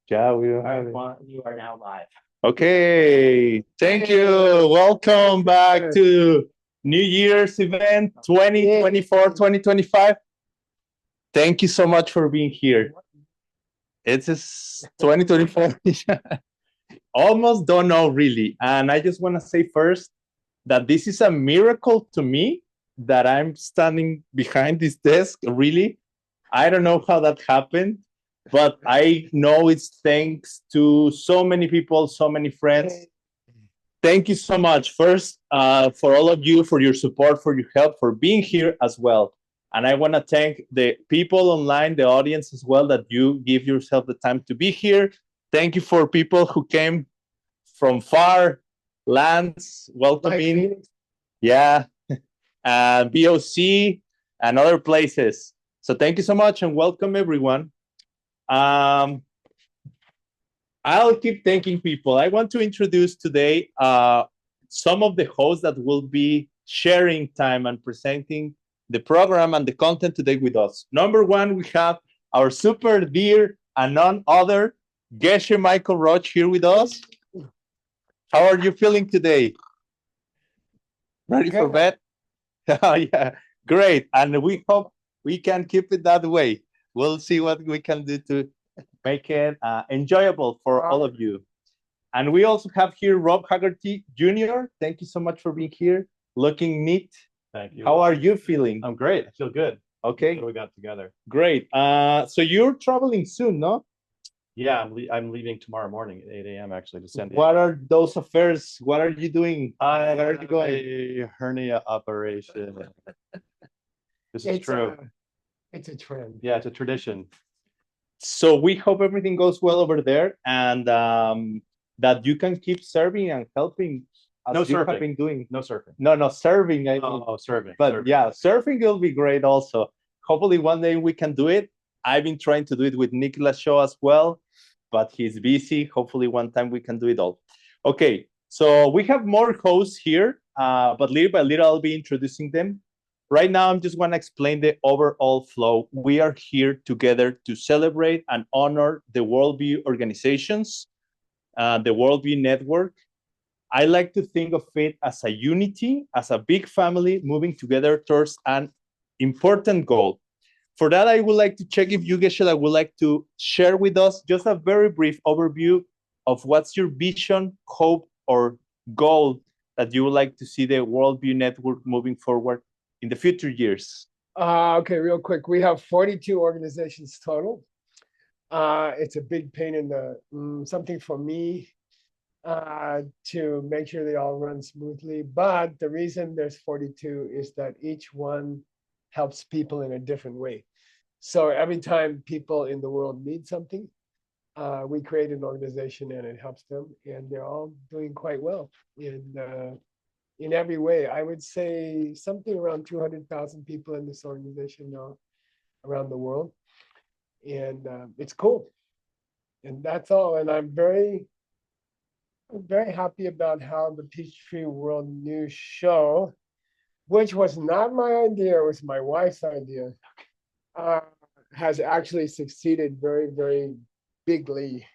Yeah, we All don't have right, it. Juan, you are now live. Okay, thank you. Welcome back to New Year's event 2024, 2025. Thank you so much for being here. It's just 2024. Almost don't know really. And I just want to say first that this is a miracle to me that I'm standing behind this desk. Really, I don't know how that happened, but I know it's thanks to so many people, so many friends. Thank you so much. First, for all of you, for your support, for your help, for being here as well. And I want to thank the people online, the audience as well, that you give yourself the time to be here. Thank you for people who came from far lands, welcoming. Yeah, BOC and other places. So thank you so much and welcome everyone. Um, I'll keep thanking people. I want to introduce today some of the hosts that will be sharing time and presenting the program and the content today with us. Number one, we have our super dear and none other Geshe Michael Roach here with us. How are you feeling today? Ready for bed? Oh, yeah, great. And we hope we can keep it that way. We'll see what we can do to make it enjoyable for all of you. And we also have here Rob Haggerty Jr. Thank you so much for being here. Looking neat. Thank you. How are you feeling? I'm great. I feel good. Okay. What we got together. Great. So you're traveling soon, no? Yeah, I'm leaving tomorrow morning at 8 a.m. actually to send. What are those affairs? What are you doing? I Where are you going? a hernia operation. This is true. It's a trend. Yeah, it's a tradition. So we hope everything goes well over there and that you can keep serving and helping as No you have surfing. been doing. No surfing. No, serving. I mean. Oh, serving. But serving. yeah, surfing will be great also. Hopefully one day we can do it. I've been trying to do it with Nicolas Shaw as well, but he's busy. Hopefully one time we can do it all. Okay, so we have more hosts here, but little by little I'll be introducing them. Right now, I'm just want to explain the overall flow. We are here together to celebrate and honor the Worldview organizations, the Worldview Network. I like to think of it as a unity, as a big family moving together towards an important goal. For that, I would like to check if you, Geshe, would like to share with us just a very brief overview of what's your vision, hope, or goal that you would like to see the Worldview Network moving forward in the future years. Okay, real quick. We have 42 organizations total. It's a big pain in the something for me to make sure they all run smoothly. But the reason there's 42 is that each one helps people in a different way. So every time people in the world need something, we create an organization and it helps them, and they're all doing quite well in every way. I would say something around 200,000 people in this organization now around the world, and it's cool. And that's all. And I'm very happy about how the Peachtree World News show, which was not my idea, it was my wife's idea, has actually succeeded very, very bigly.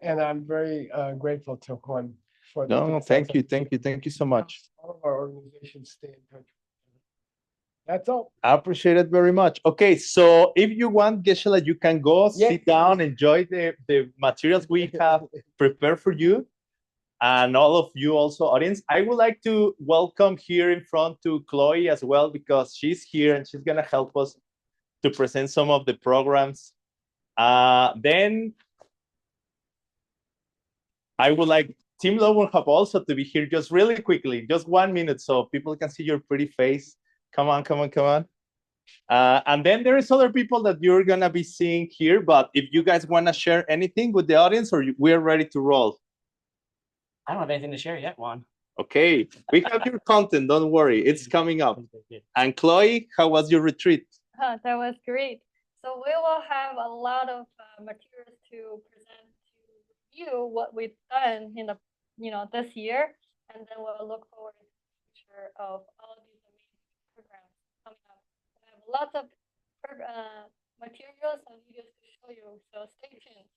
And I'm very grateful to Juan for the No, thank you so much. All of our organizations stay in touch. That's all. I appreciate it very much. Okay, so if you want, Geshe, you can go sit down, enjoy the materials we have prepared for you. And all of you also, audience, I would like to welcome here in front to Chloe as well, because she's here and she's going to help us to present some of the programs. Then I would like Tim Lowenhub also to be here just really quickly, just 1 minute, so people can see your pretty face. Come on. And then there is other people that you're going to be seeing here, but if you guys want to share anything with the audience, or we're ready to roll. I don't have anything to share yet, Juan. Okay, we have your content. Don't worry, it's coming up. And Chloe, how was your retreat? That was great. So we will have a lot of materials to present to you what we've done in the this year, and then we'll look forward to the future of all these amazing programs coming up. We have lots of materials and videos to show you, so stay tuned.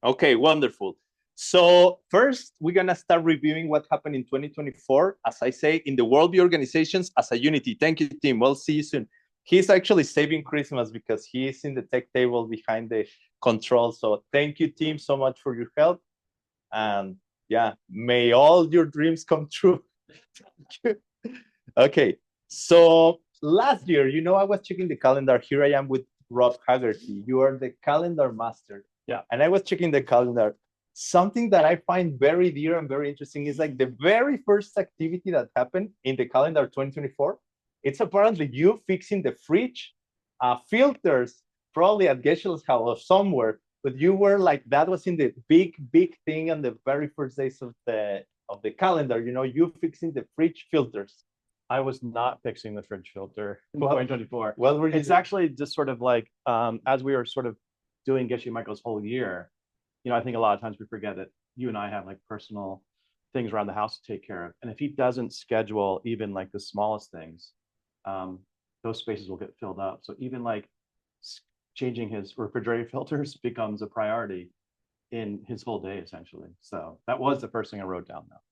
Okay, wonderful. So first, we're gonna start reviewing what happened in 2024. As I say, in the World View organizations as a unity. Thank you, team. We'll see you soon. He's actually saving Christmas because he is in the tech table behind the control. So thank you, team, so much for your help. And yeah, may all your dreams come true. Okay, so last year, I was checking the calendar. Here I am with Rob Haggerty. You are the calendar master. Yeah. And I was checking the calendar. Something that I find very dear and very interesting is like the very first activity that happened in the calendar 2024. It's apparently you fixing the fridge, filters, probably at Geshel's house or somewhere. But you were like, that was in the big thing on the very first days of the calendar. You fixing the fridge filters. I was not fixing the fridge filter in Well, 2024. What were you It's doing? actually just sort of like, as we were sort of doing Geshe Michael's whole year, I think a lot of times we forget that you and I have like personal things around the house to take care of. And if he doesn't schedule even like the smallest things, those spaces will get filled up. So even like changing his refrigerator filters becomes a priority in his whole day, essentially. So that was the first thing I wrote down, though.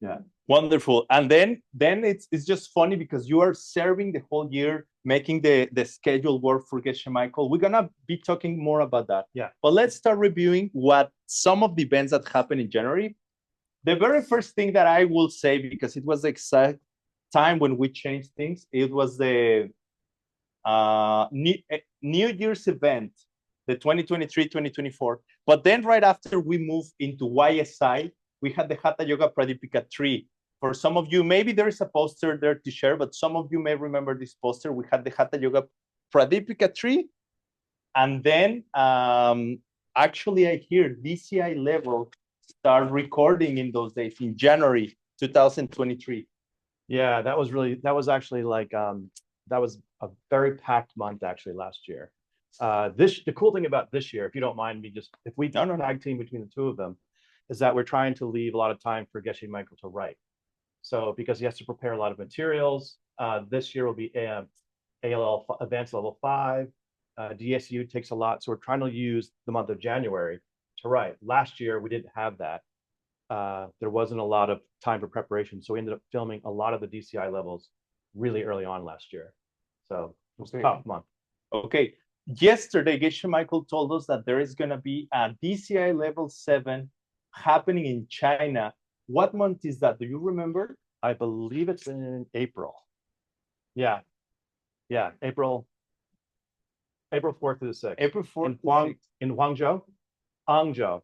Yeah. Wonderful. And then it's just funny because you are serving the whole year, making the schedule work for Geshe Michael. We're gonna be talking more about that. Yeah. But let's start reviewing what some of the events that happened in January. The very first thing that I will say, because it was the exact time when we changed things, it was the New Year's event, the 2023-2024. But then right after we moved into YSI, we had the Hatha Yoga Pradipika tree. For some of you, maybe there is a poster there to share, but some of you may remember this poster. We had the Hatha Yoga Pradipika tree. And then actually I hear DCI level start recording in those days in January 2023. Yeah, that was actually like, that was a very packed month actually last year. The cool thing about this year, if you don't mind me just, if we tag team between the two of them, is that we're trying to leave a lot of time for Geshe Michael to write. So because he has to prepare a lot of materials, this year will be ALL Advanced Level 5. DSU takes a lot. So we're trying to use the month of January to write. Last year, we didn't have that. There wasn't a lot of time for preparation. So we ended up filming a lot of the DCI levels really early on last year. So it was a tough month. Okay. Yesterday, Geshe Michael told us that there is going to be a DCI level 7 happening in China. What month is that? Do you remember? I believe it's in April. Yeah. April 4th to the 6th. April 4th in Guangzhou. Hangzhou.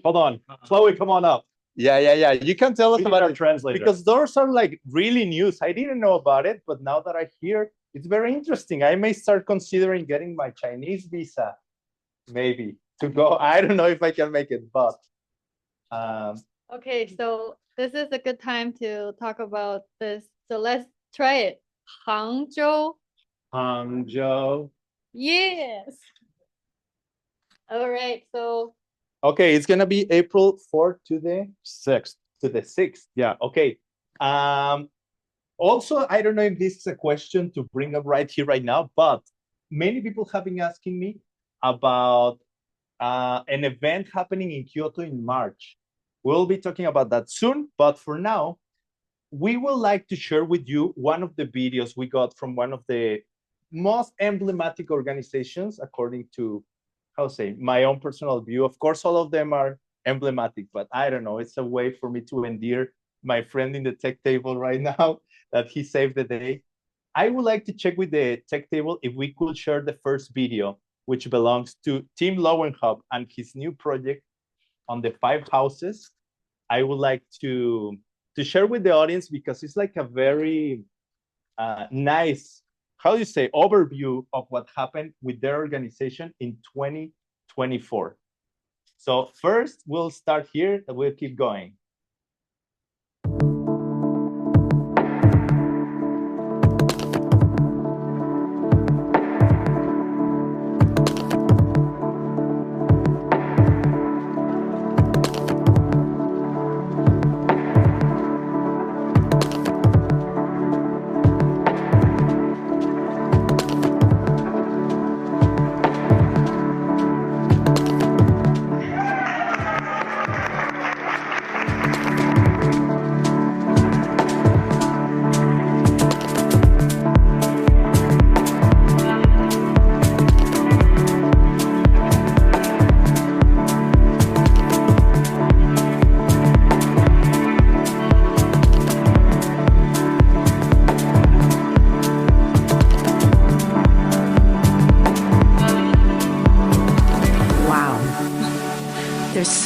Hold on. Chloe, come on up. Yeah. You can tell us about our it. translator. Because those are like really news. I didn't know about it, but now that I hear, it's very interesting. I may start considering getting my Chinese visa, maybe, to go. I don't know if I can make it, but. Okay, so this is a good time to talk about this. So let's try it. Hangzhou. Yes. All right, so. Okay, it's gonna be April 4th to the 6th. To the 6th. Yeah. Okay. Also, I don't know if this is a question to bring up right here, right now, but many people have been asking me about an event happening in Kyoto in March. We'll be talking about that soon, but for now, we would like to share with you one of the videos we got from one of the most emblematic organizations, according to, my own personal view. Of course, all of them are emblematic, but I don't know. It's a way for me to endear my friend in the tech table right now that he saved the day. I would like to check with the tech table if we could share the first video, which belongs to Tim Lowenhub and his new project on the 5 houses. I would like to share with the audience because it's like a very nice, overview of what happened with their organization in 2024. So first, we'll start here and we'll keep going.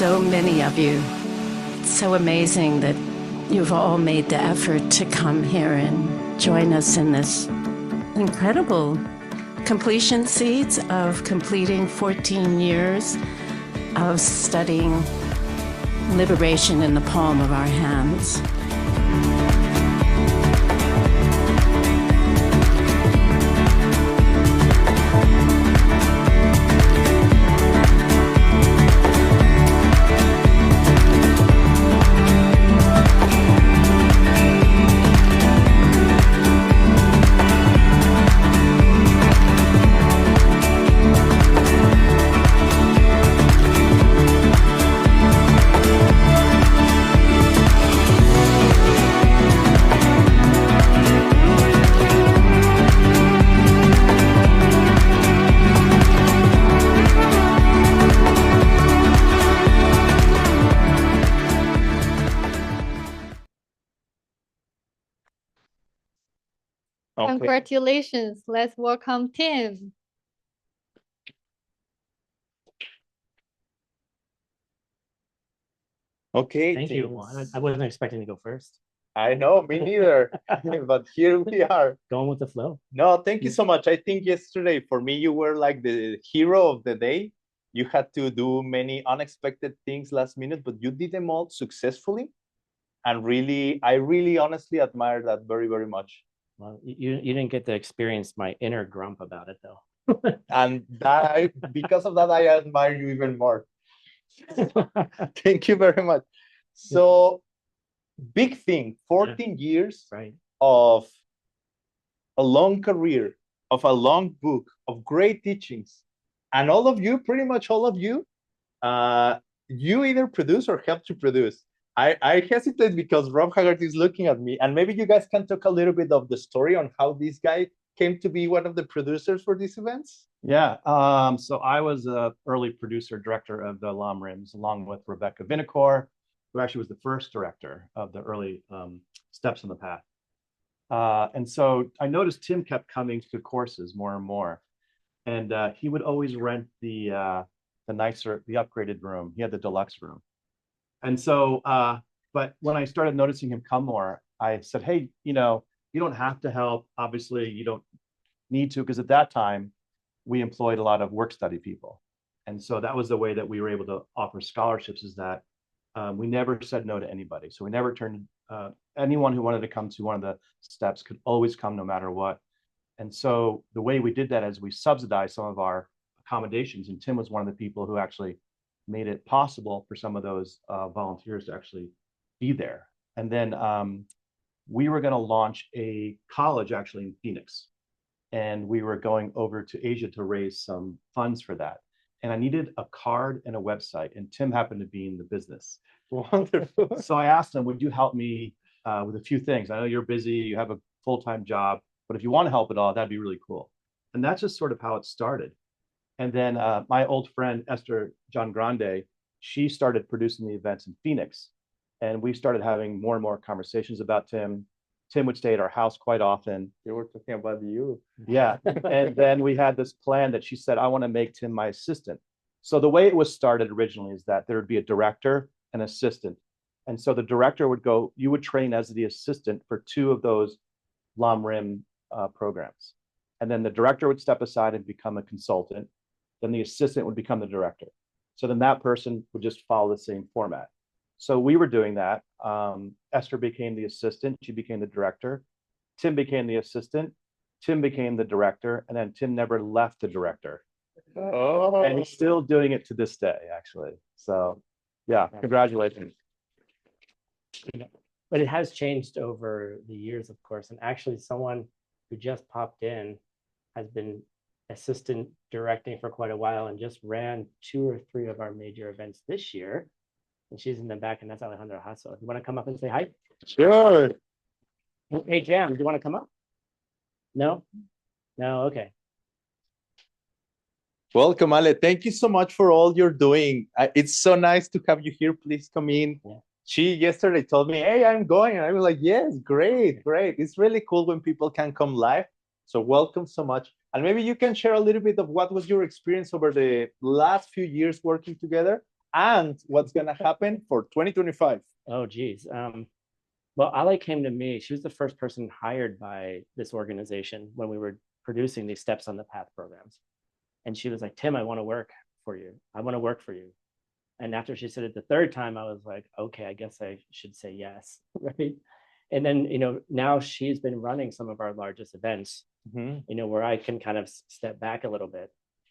so many of you. It's so amazing that you've all made the effort to come here and join us in this incredible completion seeds of completing 14 years of studying liberation in the palm of our hands. Okay. Congratulations. Let's welcome Tim. Okay. Thank you. I wasn't expecting to go first. I know, me neither. But here we are. Going with the flow. No, thank you so much. I think yesterday for me, you were like the hero of the day. You had to do many unexpected things last minute, but you did them all successfully. And really, I really honestly admire that very, very much. Well, you didn't get to experience my inner grump about it though. And that because of that, I admire you even more. Thank you very much. So, big thing, 14 years Right. of a long career, of a long book, of great teachings. And all of you, pretty much all of you, you either produce or help to produce. I hesitate because Rob Haggart is looking at me, and maybe you guys can talk a little bit of the story on how this guy came to be one of the producers for these events. Yeah, so I was an early producer director of the Lam Rims, along with Rebecca Vinacore, who actually was the first director of the early steps on the path. And so I noticed Tim kept coming to courses more and more, and he would always rent the nicer, the upgraded room. He had the deluxe room, and so. But when I started noticing him come more, I said, "Hey, you don't have to help. Obviously, you don't need to, because at that time." We employed a lot of work study people. And so that was the way that we were able to offer scholarships, is that we never said no to anybody. So we never turned, anyone who wanted to come to one of the steps could always come no matter what. And so the way we did that is we subsidized some of our accommodations. And Tim was one of the people who actually made it possible for some of those volunteers to actually be there. And then we were going to launch a college actually in Phoenix. And we were going over to Asia to raise some funds for that. And I needed a card and a website, and Tim happened to be in the business. Wonderful. So I asked him, would you help me with a few things? I know you're busy, you have a full-time job, but if you want to help at all, that'd be really cool. And that's just sort of how it started. And then my old friend, Esther John Grande, she started producing the events in Phoenix. And we started having more and more conversations about Tim. Tim would stay at our house quite often. They were talking about you. Yeah. And then we had this plan that she said, I want to make Tim my assistant. So the way it was started originally is that there would be a director and assistant. And so the director would go, you would train as the assistant for 2 of those Lam Rim programs. And then the director would step aside and become a consultant. Then the assistant would become the director. So then that person would just follow the same format. So we were doing that. Esther became the assistant. She became the director. Tim became the assistant. Tim became the director. And then Tim never left the director. Oh. And he's still doing it to this day, actually. So yeah, congratulations. But it has changed over the years, of course. And actually, someone who just popped in has been assistant directing for quite a while and just ran 2 or 3 of our major events this year. And she's in the back, and that's Alejandra Hasso. You want to come up and say hi? Sure. Hey, Jam, do you want to come up? No? No, okay. Welcome, Ale. Thank you so much for all you're doing. It's so nice to have you here. Please come in. Yeah. She yesterday told me, hey, I'm going. And I was like, yes, great. It's really cool when people can come live. So welcome so much. And maybe you can share a little bit of what was your experience over the last few years working together, and what's going to happen for 2025. Oh, geez. Well, Ale came to me. She was the first person hired by this organization when we were producing these Steps on the Path programs. And she was like, Tim, I want to work for you. I want to work for you. And after she said it the third time, I was like, okay, I guess I should say yes, right? And then, now she's been running some of our largest events, where I can kind of step back a little bit.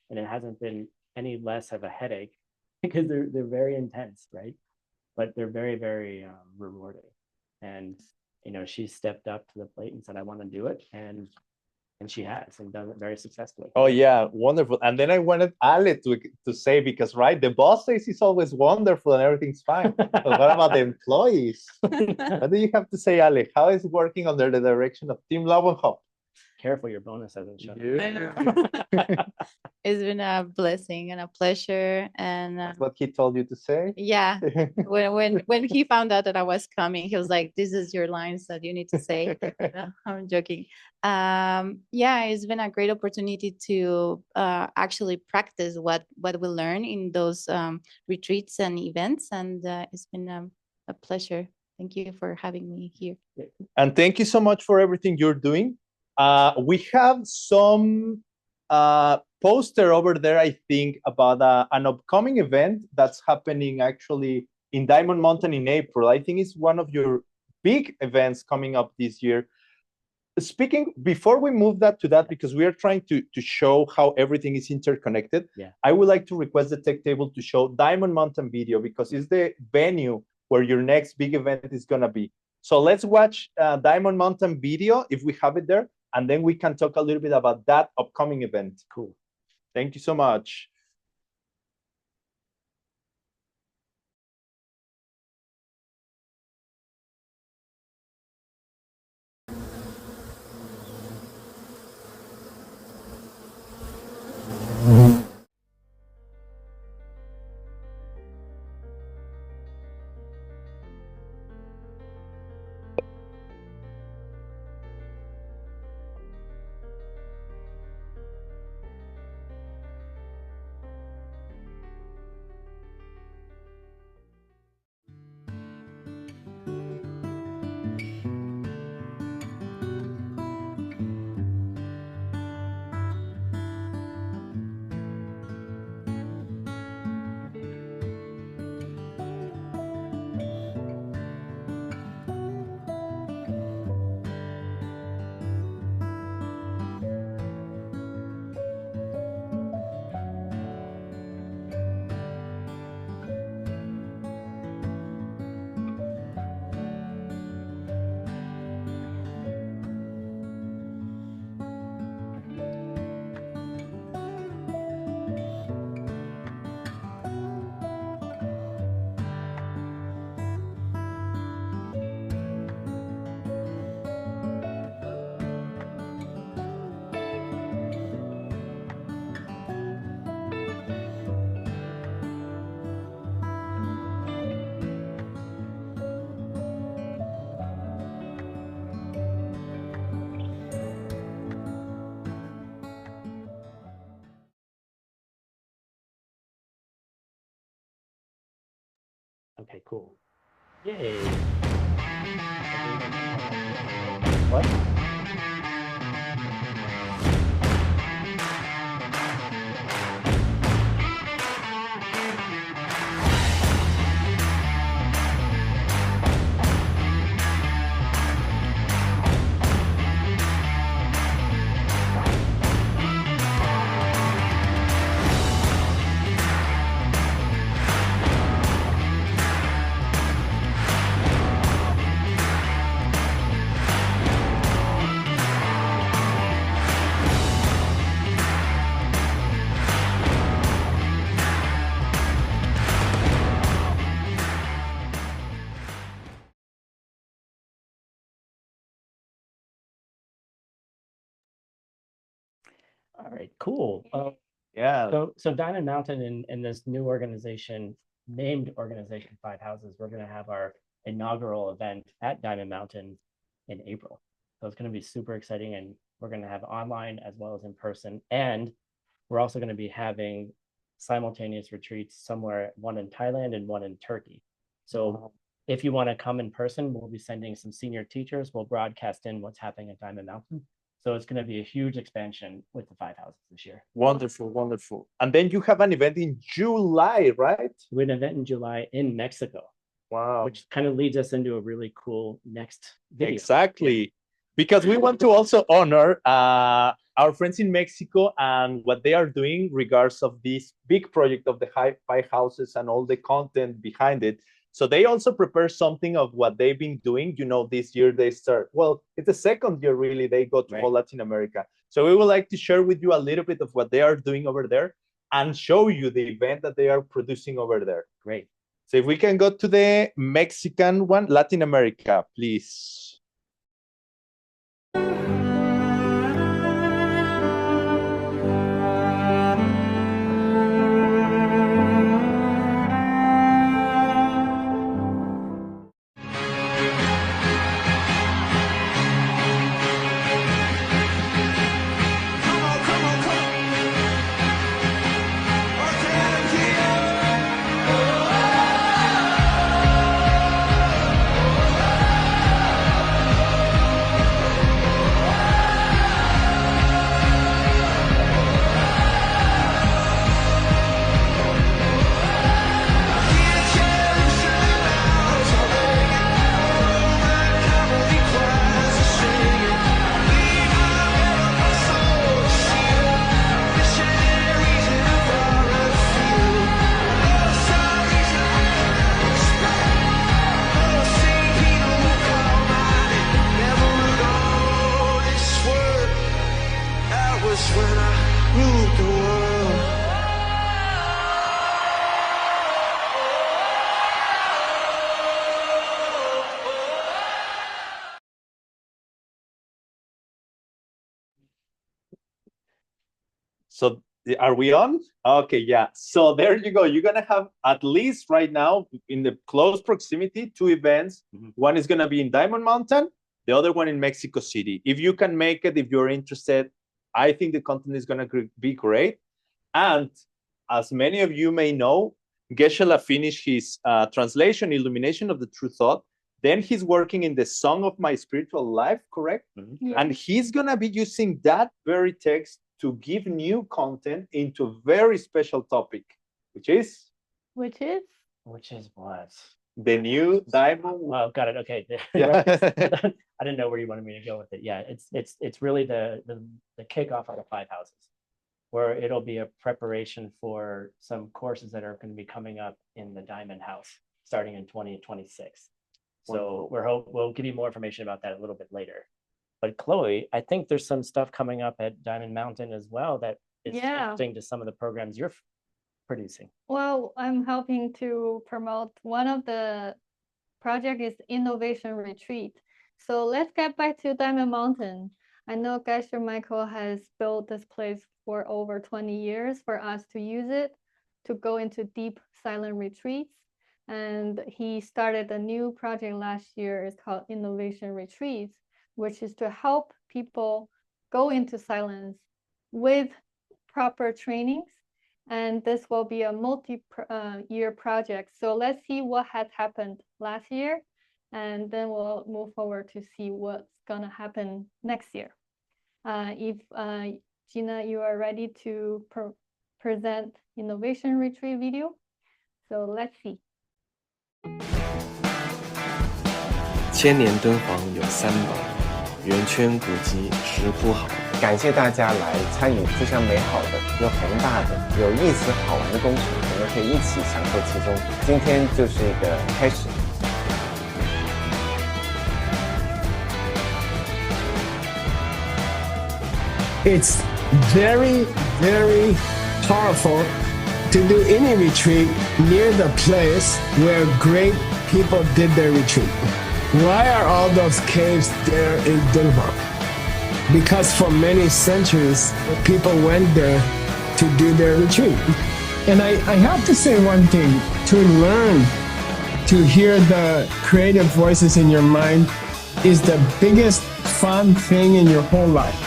And it hasn't been any less of a headache because they're very intense, right? But they're very, very rewarding. And, she stepped up to the plate and said, I want to do it. And she has, and done it very successfully. Oh yeah, wonderful. And then I wanted Ale to say, because right, the boss says he's always wonderful and everything's fine. But what about the employees? What do you have to say, Ale? How is working under the direction of Team Lowenhoff? Careful your bonus hasn't shown Yeah. It's been a blessing and a pleasure. And That's what he told you to say. yeah, when he found out that I was coming, he was like, "This is your lines that you need to say." No, I'm joking. Yeah, it's been a great opportunity to actually practice what we learn in those retreats and events, and it's been a pleasure. Thank you for having me here. And thank you so much for everything you're doing. We have some poster over there, I think, about an upcoming event that's happening actually in Diamond Mountain in April. I think it's one of your big events coming up this year. Speaking, before we move to that, because we are trying to show how everything is interconnected, I would like to request the tech table to show Diamond Mountain video, because it's the venue where your next big event is going to be. So let's watch Diamond Mountain video, if we have it there, and then we can talk a little bit about that upcoming event. Cool. Thank you so much. Okay, cool. Yay. What? All right, cool. Yeah. So Diamond Mountain in this new organization, named Organization Five Houses, we're going to have our inaugural event at Diamond Mountain in April. So it's going to be super exciting, and we're going to have online as well as in person. And we're also going to be having simultaneous retreats somewhere, one in Thailand and one in Turkey. So if you want to come in person, we'll be sending some senior teachers. We'll broadcast in what's happening at Diamond Mountain. So it's going to be a huge expansion with the 5 houses this year. Wonderful, wonderful. And then you have an event in July, right? We have an event in July in Mexico. Wow. Which kind of leads us into a really cool next video. Exactly. Because we want to also honor our friends in Mexico and what they are doing regards of this big project of the 5 houses and all the content behind it. So they also prepare something of what they've been doing. You know, this year they start, well, it's the second year really they go to all Latin America. So we would like to share with you a little bit of what they are doing over there and show you the event that they are producing over there. Great. So if we can go to the Mexican one, Latin America, please. So are we on? Okay, yeah. So there you go. You're going to have at least right now in the close proximity 2 events. One is going to be in Diamond Mountain, the other one in Mexico City. If you can make it, if you're interested, I think the content is going to be great. And as many of you may know, Geshe-la finished his translation, Illumination of the True Thought. Then he's working in the Song of My Spiritual Life, correct? Yeah. And he's going to be using that very text to give new content into a very special topic, which is? Which is? Which is what? The new Diamond. Oh, got it. Okay. Yeah. I didn't know where you wanted me to go with it. Yeah, it's really the kickoff of the 5 houses, where it'll be a preparation for some courses that are going to be coming up in the Diamond House starting in 2026. So we'll give you more information about that a little bit later. But Chloe, I think there's some stuff coming up at Diamond Mountain as well that is interesting to some of the programs you're producing. Well, I'm helping to promote one of the project is Innovation Retreat. So let's get back to Diamond Mountain. I know Geshe Michael has built this place for over 20 years for us to use it to go into deep silent retreats. And he started a new project last year. It's called Innovation Retreats, which is to help people go into silence with proper trainings. And this will be a multi-year project. So let's see what has happened last year, and then we'll move forward to see what's gonna happen next year. If Gina, you are ready to present Innovation Retreat video. So let's see. 千年敦煌有3宝，圆圈古籍10部好。感谢大家来参与非常美好的、又宏大的、有意思、好玩的工程，我们可以一起享受其中。今天就是一个开始。It's very, very powerful to do any retreat near the place where great people did their retreat. Why are all those caves there in Dunhuang? Because for many centuries, people went there to do their retreat. And I have to say one thing, to learn to hear the creative voices in your mind is the biggest fun thing in your whole life.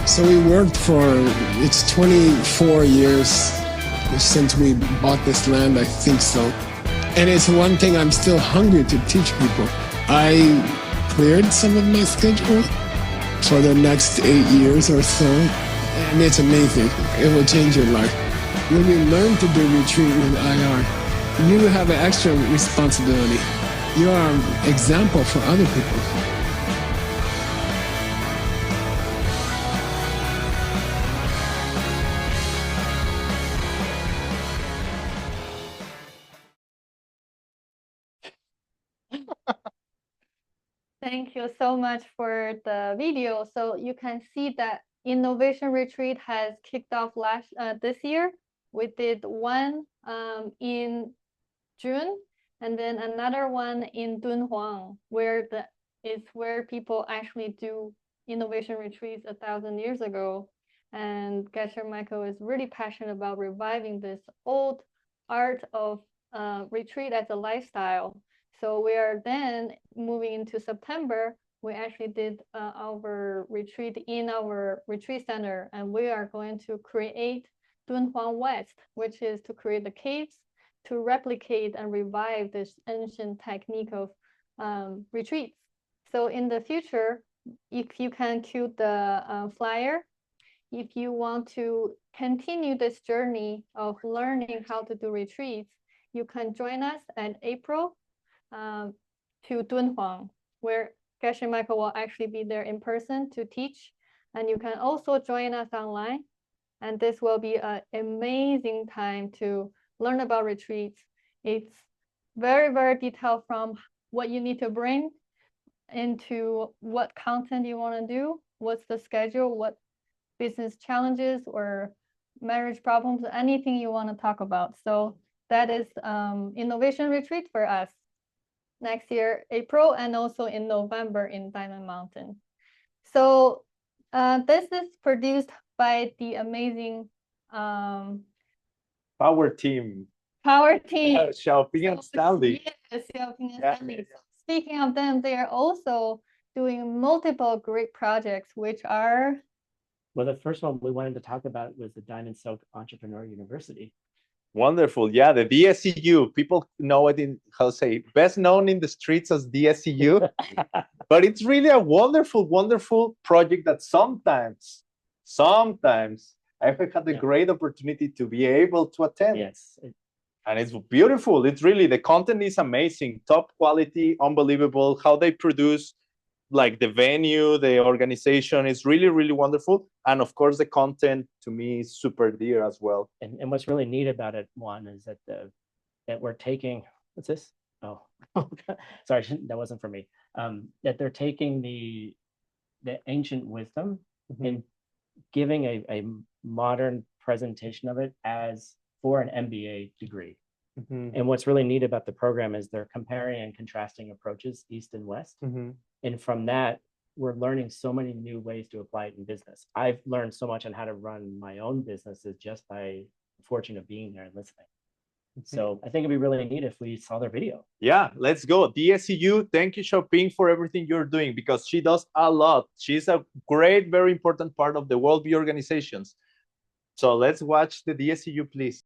So we worked it's 24 years since we bought this land, I think so. And it's one thing I'm still hungry to teach people. I cleared some of my schedule for the next 8 years or so. And it's amazing. It will change your life. When you learn to do retreat with IR, you have an extra responsibility. You are an example for other people. Thank you so much for the video. So you can see that Innovation Retreat has kicked off this year. We did one in June, and then another one in Dunhuang, where people actually do innovation retreats 1,000 years ago. And Gesher Michael is really passionate about reviving this old art of retreat as a lifestyle. So we are then moving into September. We actually did our retreat in our retreat center, and we are going to create Dunhuang West, which is to create the caves to replicate and revive this ancient technique of retreats. So in the future, if you can cue the flyer, if you want to continue this journey of learning how to do retreats, you can join us in April to Dunhuang, where Geshe Michael will actually be there in person to teach. And you can also join us online. And this will be an amazing time to learn about retreats. It's very, very detailed, from what you need to bring into what content you want to do, what's the schedule, what business challenges or marriage problems, anything you want to talk about. So that is Innovation Retreat for us next year, April, and also in November in Diamond Mountain. So this is produced by the amazing Power team. Xiaoping and Stanley. Yes, Xiaoping and Stanley. So speaking of them, they are also doing multiple great projects, which are... Well, the first one we wanted to talk about was the Diamond Silk Entrepreneur University. Wonderful. Yeah, the DSEU. People know it best known in the streets as DSEU. But it's really a wonderful, wonderful project that sometimes I've had the great opportunity to be able to attend. Yes. And it's beautiful. It's really, the content is amazing, top quality, unbelievable. How they produce, like the venue, the organization is really, really wonderful. And of course, the content to me is super dear as well. And what's really neat about it, Juan, is that that we're taking, what's this? Oh, sorry, that wasn't for me. That they're taking the ancient wisdom and giving a modern presentation of it as for an MBA degree. And what's really neat about the program is they're comparing and contrasting approaches, East and West. And from that, we're learning so many new ways to apply it in business. I've learned so much on how to run my own businesses just by the fortune of being there and listening. So I think it'd be really neat if we saw their video. Yeah, let's go. DSEU, thank you, Xiaoping, for everything you're doing, because she does a lot. She's a great, very important part of the World View organizations. So let's watch the DSEU, please.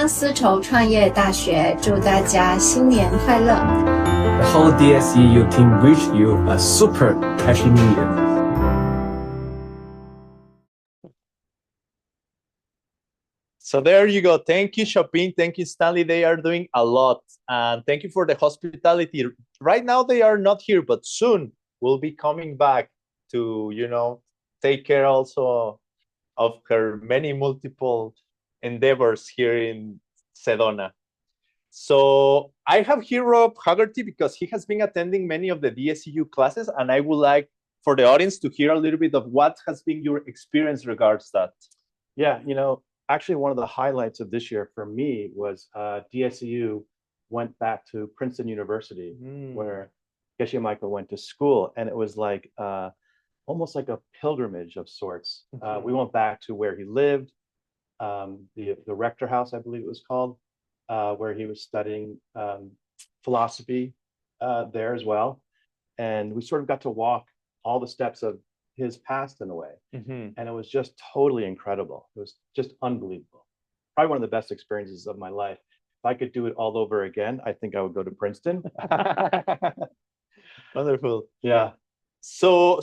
湾丝绸创业大学祝大家新年快乐。The whole DSEU team wish you a super happy new year. So there you go. Thank you, Chopin. Thank you, Stanley. They are doing a lot. And thank you for the hospitality. Right now, they are not here, but soon we'll be coming back to, take care also of her many multiple endeavors here in Sedona. So I have here Rob Haggerty because he has been attending many of the DSEU classes, and I would like for the audience to hear a little bit of what has been your experience regards that. Yeah, actually one of the highlights of this year for me was DSEU went back to Princeton University, where Geshe Michael went to school, and it was like almost like a pilgrimage of sorts. We went back to where he lived, the Rector House, I believe it was called, where he was studying philosophy there as well. And we sort of got to walk all the steps of his past in a way. And it was just totally incredible. It was just unbelievable. Probably one of the best experiences of my life. If I could do it all over again, I think I would go to Princeton. Wonderful. Yeah. So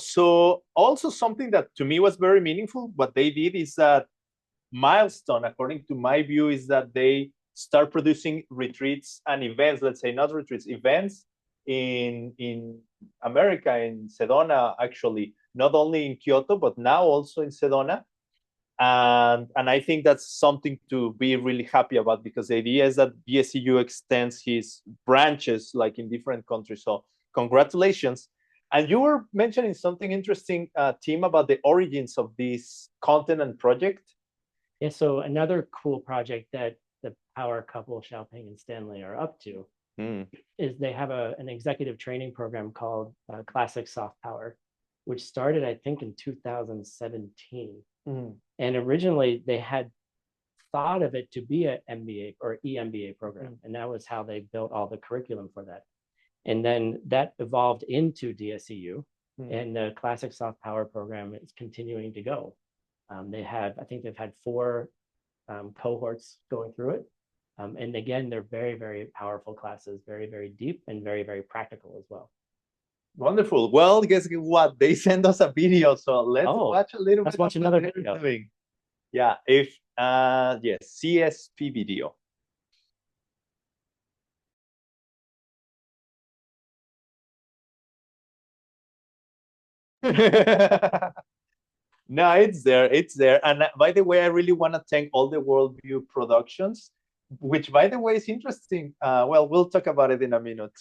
also something that to me was very meaningful, what they did is that milestone, according to my view, is that they start producing retreats and events, let's say not retreats, events in America, in Sedona, actually, not only in Kyoto, but now also in Sedona. And I think that's something to be really happy about, because the idea is that DSEU extends his branches like in different countries. So congratulations. And you were mentioning something interesting, Tim, about the origins of this content and project. Yeah, so another cool project that the power couple, Xiaoping and Stanley, are up to is they have an executive training program called Classic Soft Power, which started, I think, in 2017. And originally they had thought of it to be an MBA or EMBA program. And that was how they built all the curriculum for that. And then that evolved into DSEU, and the Classic Soft Power program is continuing to go. I think they've had 4 cohorts going through it. And again, they're very, very powerful classes, very, very deep and very, very practical as well. Wonderful. Well, guess what? They send us a video, so let's watch a little bit. Let's watch another video. Yeah, yes, CSP video. No, it's there. And by the way, I really want to thank all the Worldview Productions, which, by the way, is interesting. Well, we'll talk about it in a minute.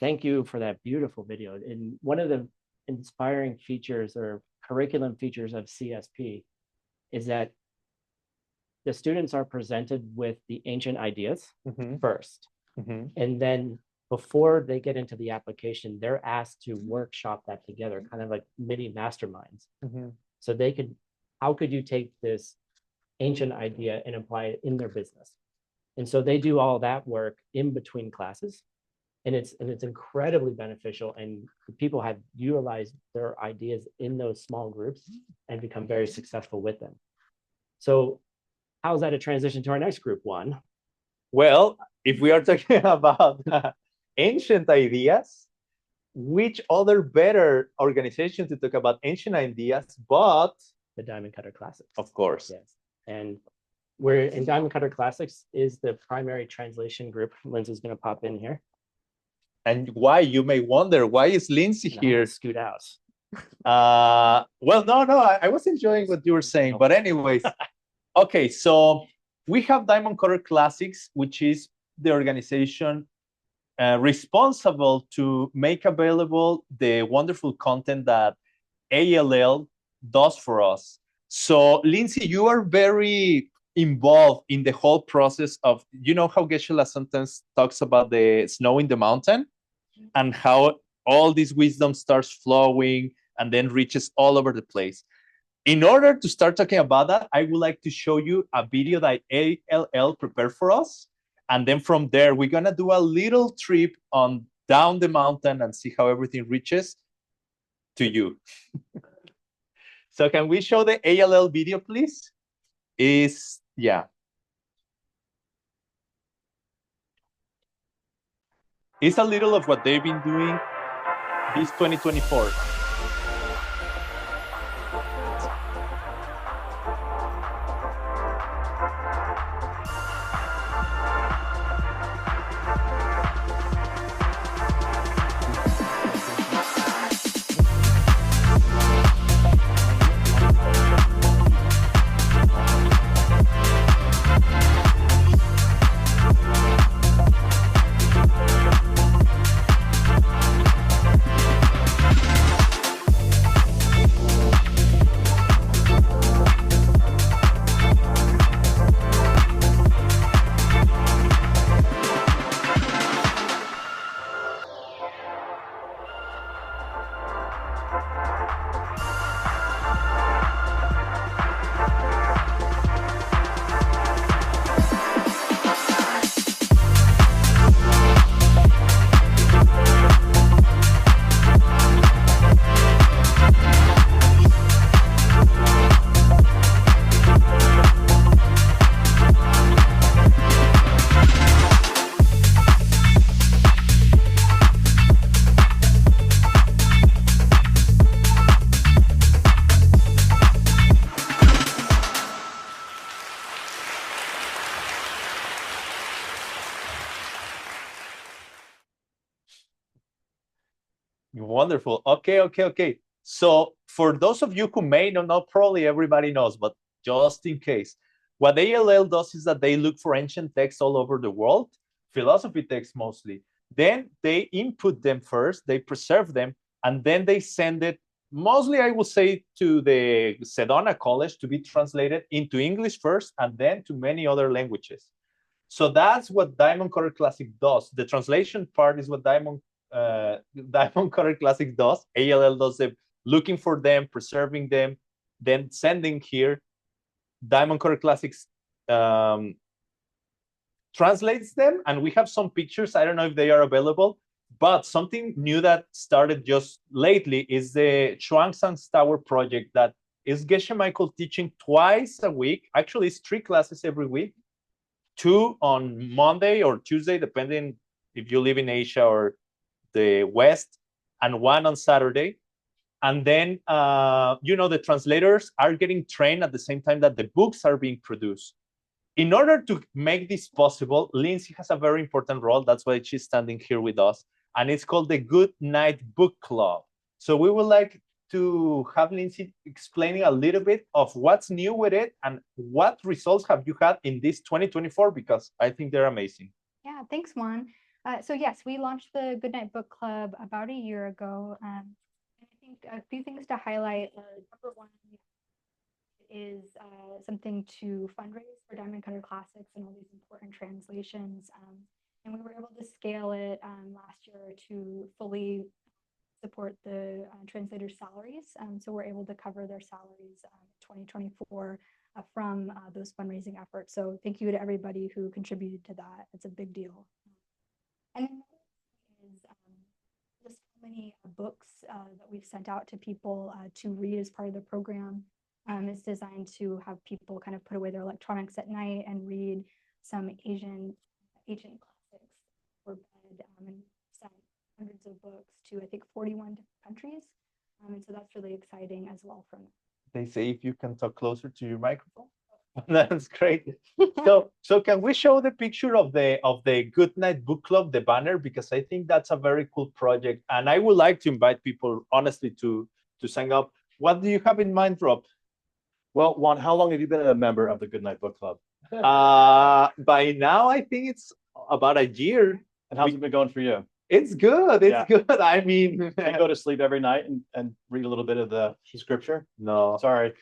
Thank you for that beautiful video. And one of the inspiring features or curriculum features of CSP is that the students are presented with the ancient ideas first. And then before they get into the application, they're asked to workshop that together, kind of like mini masterminds. So how could you take this ancient idea and apply it in their business? And so they do all that work in between classes. And it's incredibly beneficial, and people have utilized their ideas in those small groups and become very successful with them. So how is that a transition to our next group, Juan? Well, if we are talking about ancient ideas, which other better organization to talk about ancient ideas but the Diamond Cutter Classics? Of course. Yes. And we're in Diamond Cutter Classics is the primary translation group. Lindsay's going to pop in here. And why, you may wonder, why is Lindsay here? Scoot out. Well, no, I was enjoying what you were saying, but anyways, okay, so we have Diamond Cutter Classics, which is the organization responsible to make available the wonderful content that ALL does for us. So, Lindsay, you are very involved in the whole process of, you know how Geshe-la sometimes talks about the snow in the mountain and how all this wisdom starts flowing and then reaches all over the place. In order to start talking about that, I would like to show you a video that ALL prepared for us. And then from there, we're going to do a little trip on down the mountain and see how everything reaches to you. So can we show the ALL video, please? Yeah. It's a little of what they've been doing this 2024. Wonderful. Okay. So for those of you who may not know, probably everybody knows, but just in case, what ALL does is that they look for ancient texts all over the world, philosophy texts mostly. Then they input them first, they preserve them, and then they send it, mostly I would say, to the Sedona College to be translated into English first, and then to many other languages. So that's what Diamond Cutter Classic does. The translation part is what Diamond Cutter Classic does. ALL does them, looking for them, preserving them, then sending here. Diamond Cutter Classics translates them, and we have some pictures. I don't know if they are available, but something new that started just lately is the Chuangshan's Tower project that is Geshe Michael teaching twice a week. Actually, it's 3 classes every week, 2 on Monday or Tuesday, depending if you live in Asia or the West, and 1 on Saturday. And then, the translators are getting trained at the same time that the books are being produced. In order to make this possible, Lindsay has a very important role. That's why she's standing here with us. And it's called the Good Night Book Club. So we would like to have Lindsay explaining a little bit of what's new with it and what results have you had in this 2024, because I think they're amazing. Yeah, thanks, Juan. So yes, we launched the Goodnight Book Club about a year ago. And I think a few things to highlight. Number one is something to fundraise for Diamond Cutter Classics and all these important translations. And we were able to scale it last year to fully support the translators' salaries. So we're able to cover their salaries 2024 from those fundraising efforts. So thank you to everybody who contributed to that. It's a big deal. And then is just how many books that we've sent out to people to read as part of the program. It's designed to have people kind of put away their electronics at night and read some ancient classics for bed, and sent hundreds of books to I think 41 different countries. And so that's really exciting as well from They say if you can talk closer to your microphone. That's great. So can we show the picture of the Goodnight Book Club, the banner, because I think that's a very cool project, and I would like to invite people honestly to sign up. What do you have in mind, Rob? Well, Juan, how long have you been a member of the Goodnight Book Club? By now I think it's about a year. And how's it been going for you? It's good. It's good. I mean, You go to sleep every night and read a little bit of the scripture? no, Sorry.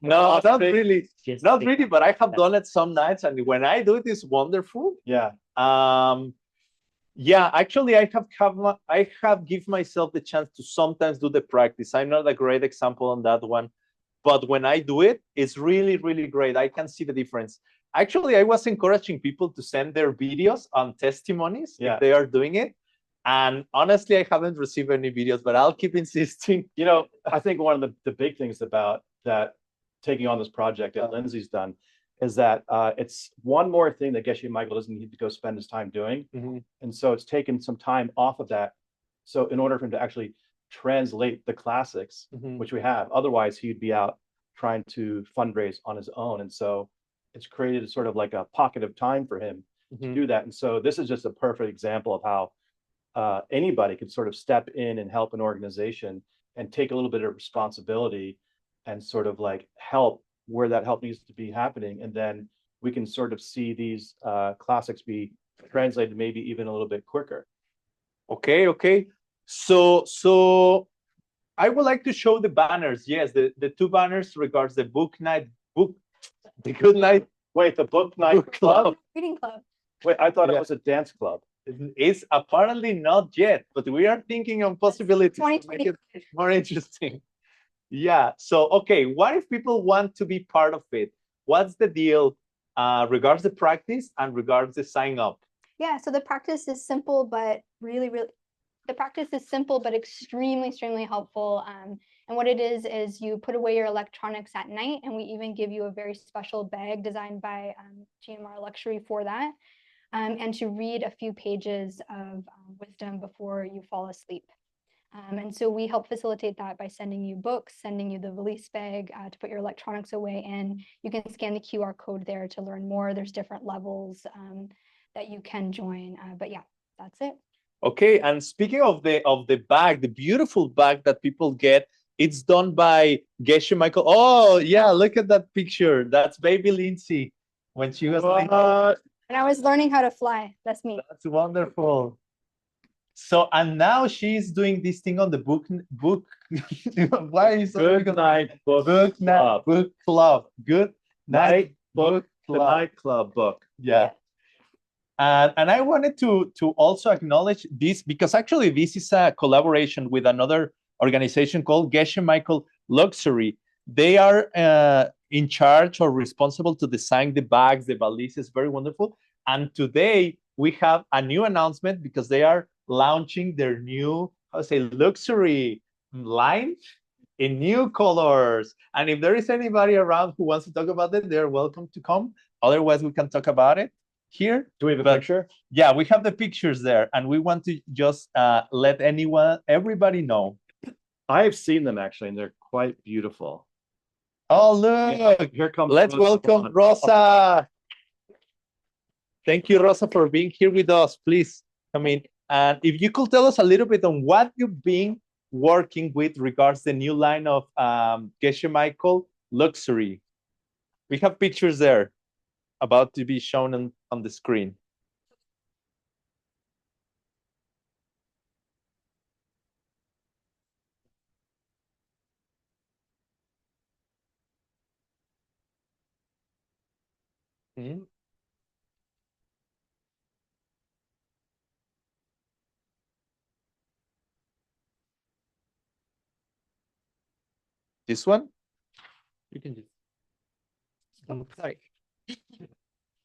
no, not really. Just Not think really, but I have done it some nights, and when I do it, it's wonderful. Yeah. Yeah, actually, I have give myself the chance to sometimes do the practice. I'm not a great example on that one, but when I do it, it's really, really great. I can see the difference. Actually, I was encouraging people to send their videos on testimonies if they are doing it. And honestly, I haven't received any videos, but I'll keep insisting. You know, I think one of the big things about that taking on this project that Lindsay's done is that it's one more thing that Geshe Michael doesn't need to go spend his time doing. And so it's taken some time off of that. So in order for him to actually translate the classics, which we have, otherwise he'd be out trying to fundraise on his own. And so it's created sort of like a pocket of time for him to do that. And so this is just a perfect example of how anybody could sort of step in and help an organization and take a little bit of responsibility and sort of like help where that help needs to be happening. And then we can sort of see these classics be translated maybe even a little bit quicker. Okay. So I would like to show the banners. Yes, the two banners regards the the Goodnight. Wait, the Book Night Club? Reading club. Wait, I thought it was a dance club. It's apparently not yet, but we are thinking on possibilities to make it more interesting. Yeah. So, okay, what if people want to be part of it? What's the deal regards the practice and regards the sign up? Yeah, so the practice is simple, but the practice is simple, but extremely helpful. And what it is you put away your electronics at night, and we even give you a very special bag designed by GMR Luxury for that. And to read a few pages of wisdom before you fall asleep. And so we help facilitate that by sending you books, sending you the valise bag to put your electronics away in. You can scan the QR code there to learn more. There's different levels that you can join. But yeah, that's it. Okay, and speaking of the bag, the beautiful bag that people get, it's done by Geshe Michael. Oh yeah, look at that picture. That's baby Lindsay when she was And I was learning how to fly. That's me. That's wonderful. So, and now she's doing this thing on the book. Why is Goodnight Book Club. Book Club. Good night book club. The nightclub book. Yeah. And I wanted to also acknowledge this because actually this is a collaboration with another organization called Geshe Michael Luxury. They are in charge or responsible to design the bags, the valises, very wonderful. And today we have a new announcement because they are launching their new, luxury line in new colors. And if there is anybody around who wants to talk about it, they're welcome to come. Otherwise, we can talk about it here. Do we have a picture? Yeah, we have the pictures there. And we want to just let everybody know. I've seen them actually, and they're quite beautiful. Oh, look. Here comes Let's welcome Rosa. Thank you, Rosa, for being here with us. Please come in. And if you could tell us a little bit on what you've been working with regards the new line of Geshe Michael Luxury. We have pictures there about to be shown on the screen. Mhm. This one? You can just. Sorry.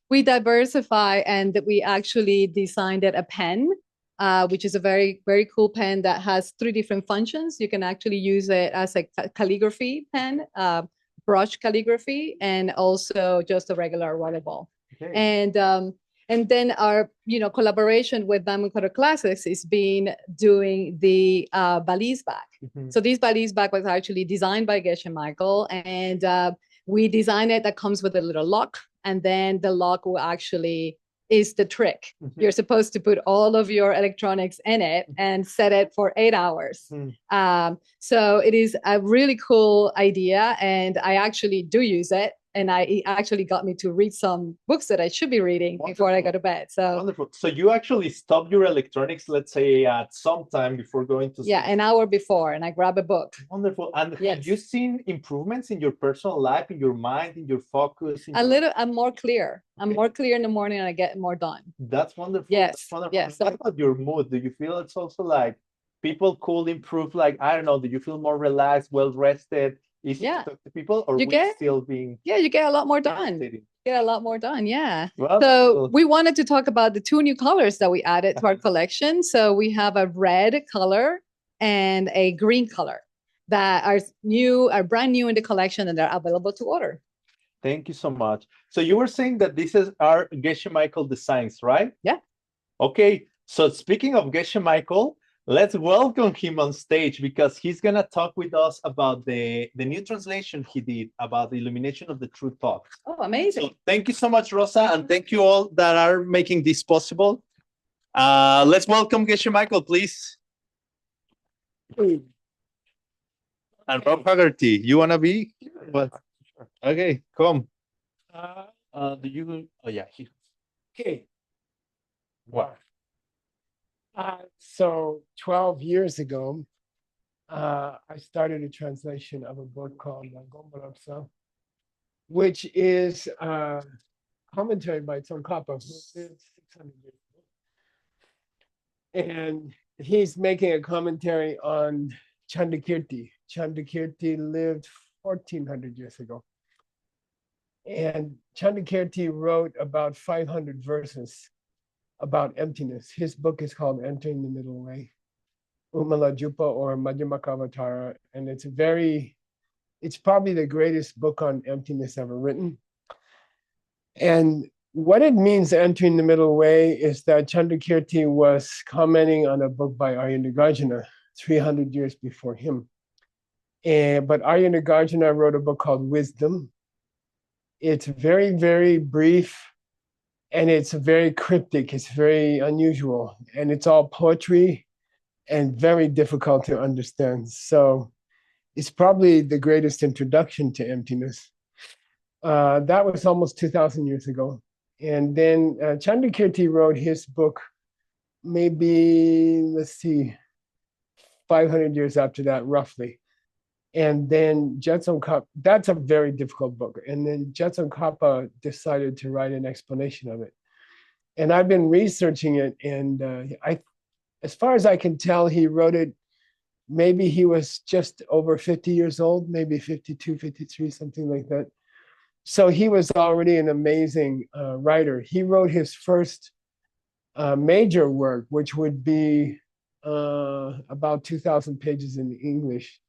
We diversify and we actually designed a pen, which is a very, very cool pen that has 3 different functions. You can actually use it as a calligraphy pen, brush calligraphy, and also just a regular writable. Okay. And then our, collaboration with Diamond Cutter Classics is been doing the valise bag. Mhm. So this valise bag was actually designed by Geshe Michael, and we designed it that comes with a little lock, and then the lock will actually is the trick. Mhm. You're supposed to put all of your electronics in it and set it for 8 hours. So it is a really cool idea, and I actually do use it. And it actually got me to read some books that I should be reading before I go to bed. So Wonderful. So you actually stop your electronics, let's say at some time before going to yeah, sleep. an hour before, and I grab a book. Wonderful. And have Yes. you seen improvements in your personal life, in your mind, in your focus? I'm more clear. I'm more clear in the morning, and I get more done. That's wonderful. Yes, That's wonderful. yes. What about your mood? Do you feel it's also like people could improve? Like, I don't know, do you feel more relaxed, well rested, easy Yeah. to talk to people, or You we get- still being Yeah, you get a lot more done. irritating? Get a lot more done. Yeah. Well, So we wanted to talk about the 2 new colors that we added to our collection. So we have a red color and a green color that are brand new in the collection, and they're available to order. thank you so much. So you were saying that this is our Geshe Michael designs, right? Yeah. Okay. So speaking of Geshe Michael, let's welcome him on stage because he's gonna talk with us about the new translation he did about the illumination of the true thought. Oh, amazing. So thank you so much, Rosa, and thank you all that are making this possible. Let's welcome Geshe Michael, please. And Rob Haggerty, you wanna be? What? Okay, come. Do you? Oh yeah. Okay. What? So 12 years ago, I started a translation of a book called Gombolopsa, which is a commentary by Tsongkhapa, who lived 600 years ago. And he's making a commentary on Chandakirti. Chandakirti lived 1400 years ago. And Chandakirti wrote about 500 verses about emptiness. His book is called Entering the Middle Way, Umala Jupa or Madhyamakavatara. And it's probably the greatest book on emptiness ever written. And what it means, entering the middle way, is that Chandakirti was commenting on a book by Aryanagarjuna 300 years before him. But Aryanagarjuna wrote a book called Wisdom. It's very, very brief, and it's very cryptic. It's very unusual, and it's all poetry and very difficult to understand. So it's probably the greatest introduction to emptiness. That was almost 2,000 years ago. And then Chandakirti wrote his book, maybe, let's see, 500 years after that, roughly. And then Jetsun Kappa, that's a very difficult book. And then Jetsun Kappa decided to write an explanation of it. And I've been researching it, and as far as I can tell, he wrote it, maybe he was just over 50 years old, maybe 52, 53, something like that. So he was already an amazing writer. He wrote his first major work, which would be about 2,000 pages in English,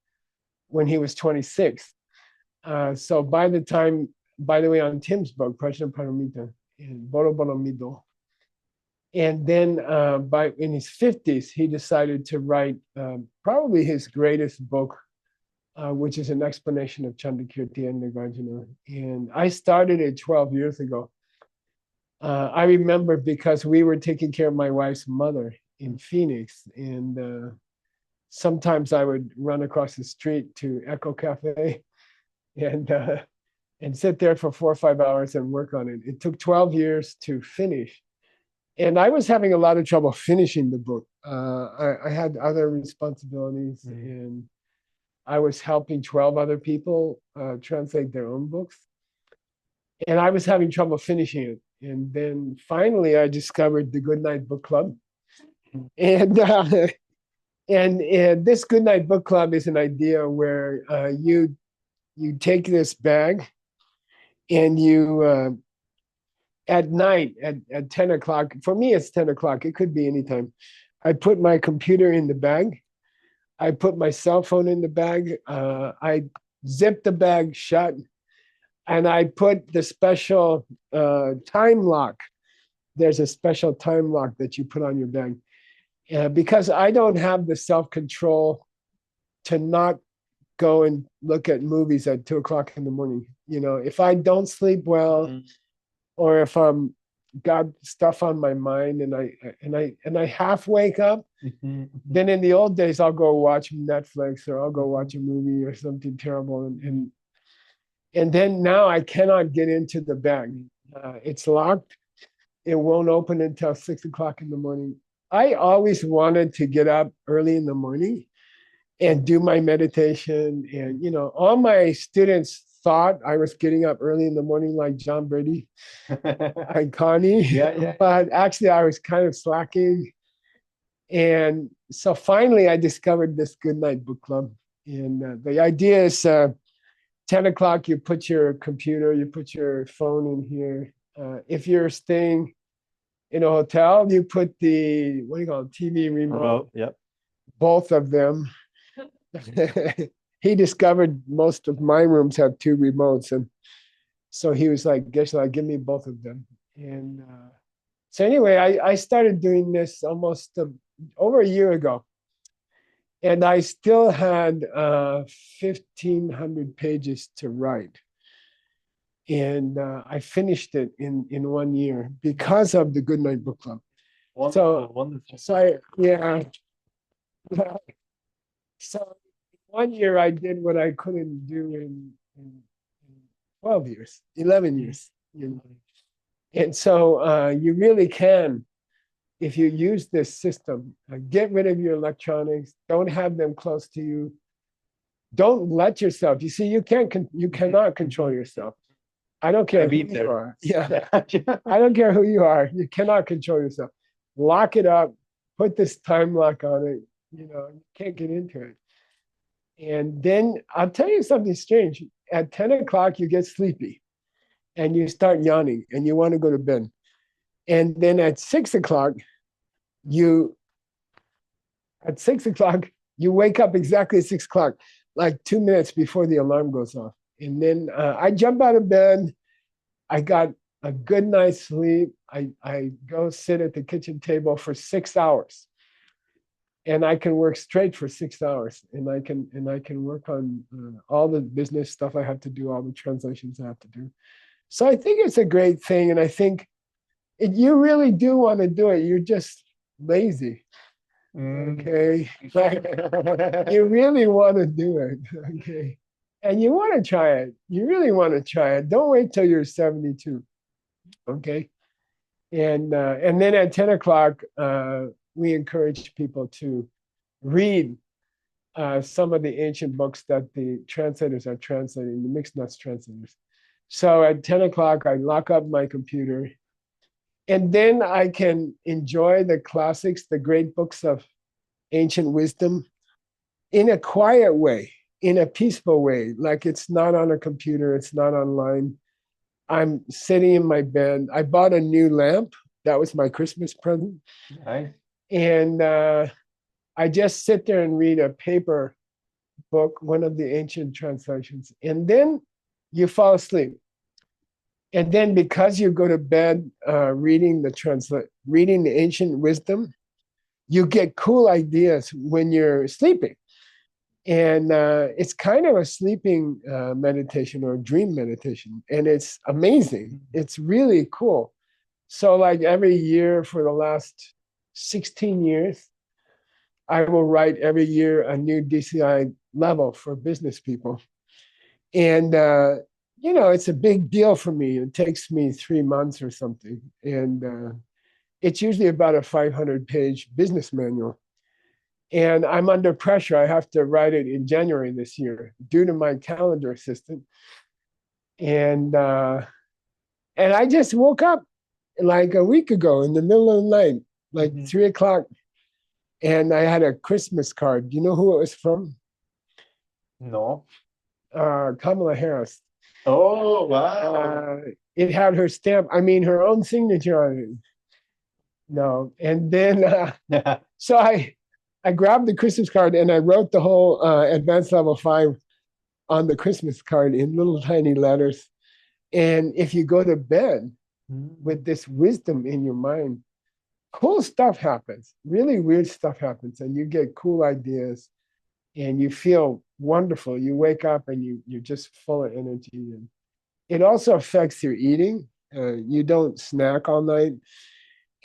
when he was 26. So by the way, on Tim's book, Prajna Paramita, in Boro Boro Mido. And then in his 50s, he decided to write probably his greatest book, which is an explanation of Chandakirti and Nagarjuna. And I started it 12 years ago. I remember because we were taking care of my wife's mother in Phoenix, and sometimes I would run across the street to Echo Cafe and sit there for 4 or 5 hours and work on it. It took 12 years to finish. And I was having a lot of trouble finishing the book. I had other responsibilities, and I was helping 12 other people translate their own books. and I was having trouble finishing it. And then finally, I discovered the Goodnight Book Club, and and this Goodnight Book Club is an idea where you take this bag, and you at night at 10 o'clock. For me, it's 10 o'clock. It could be anytime. I put my computer in the bag. I put my cell phone in the bag. I zip the bag shut, and I put the special time lock. There's a special time lock that you put on your bag. Because I don't have the self-control to not go and look at movies at 2 o'clock in the morning. You know, if I don't sleep well, or if I'm got stuff on my mind and I half wake up, then in the old days I'll go watch Netflix, or I'll go watch a movie or something terrible, and then now I cannot get into the bag. It's locked. It won't open until 6 o'clock in the morning. I always wanted to get up early in the morning and do my meditation. And, you know, all my students thought I was getting up early in the morning like John Brady and Connie. But actually, I was kind of slacking. And so finally, I discovered this Goodnight Book Club. And the idea is 10 o'clock, you put your computer, you put your phone in here. If you're staying in a hotel, you put the, what do you call it, TV remote. Yep. Both of them. He discovered most of my rooms have 2 remotes, and so he was like, "Guess what? Give me both of them." And so anyway, I started doing this almost over a year ago, and I still had 1,500 pages to write. And I finished it in 1 year because of the Goodnight Book Club. Wonderful. So 1 year I did what I couldn't do in 12 years, 11 years. You know? And so you really can, if you use this system, get rid of your electronics, don't have them close to you. Don't let yourself, you see, you cannot control yourself. I don't care who you are. Yeah. I don't care who you are. You cannot control yourself. Lock it up, put this time lock on it. You know, you can't get into it. And then I'll tell you something strange. At 10 o'clock, you get sleepy and you start yawning and you want to go to bed. And then at 6 o'clock, you wake up exactly at 6 o'clock, like 2 minutes before the alarm goes off. And then I jump out of bed. I got a good night's sleep. I go sit at the kitchen table for 6 hours, and I can work straight for 6 hours. And I can work on all the business stuff I have to do, all the translations I have to do. So I think it's a great thing, and I think you really do want to do it. You're just lazy. Okay, you really want to do it. Okay. And you want to try it. You really want to try it. Don't wait till you're 72. Okay. And then at 10 o'clock, we encourage people to read some of the ancient books that the translators are translating, the mixed nuts translators. So at 10 o'clock, I lock up my computer, and then I can enjoy the classics, the great books of ancient wisdom in a quiet way, in a peaceful way, like it's not on a computer, it's not online. I'm sitting in my bed. I bought a new lamp. That was my Christmas present. Nice. And I just sit there and read a paper book, one of the ancient translations, and then you fall asleep. And then because you go to bed reading the ancient wisdom, you get cool ideas when you're sleeping. And it's kind of a sleeping meditation or dream meditation. And it's amazing. It's really cool. So like every year for the last 16 years, I will write every year a new DCI level for business people. And, you know, it's a big deal for me. It takes me 3 months or something. And it's usually about a 500-page business manual. And I'm under pressure. I have to write it in January this year due to my calendar assistant. And And I just woke up like a week ago in the middle of the night, like 3 o'clock, and I had a Christmas card. Do you know who it was from? No. Kamala Harris. Oh, wow. It had her stamp, I mean, her own signature on it. No. And then, so I grabbed the Christmas card and I wrote the whole advanced level 5 on the Christmas card in little tiny letters. And if you go to bed with this wisdom in your mind, cool stuff happens. Really weird stuff happens, and you get cool ideas, and you feel wonderful. You wake up and you're just full of energy. And it also affects your eating. You don't snack all night,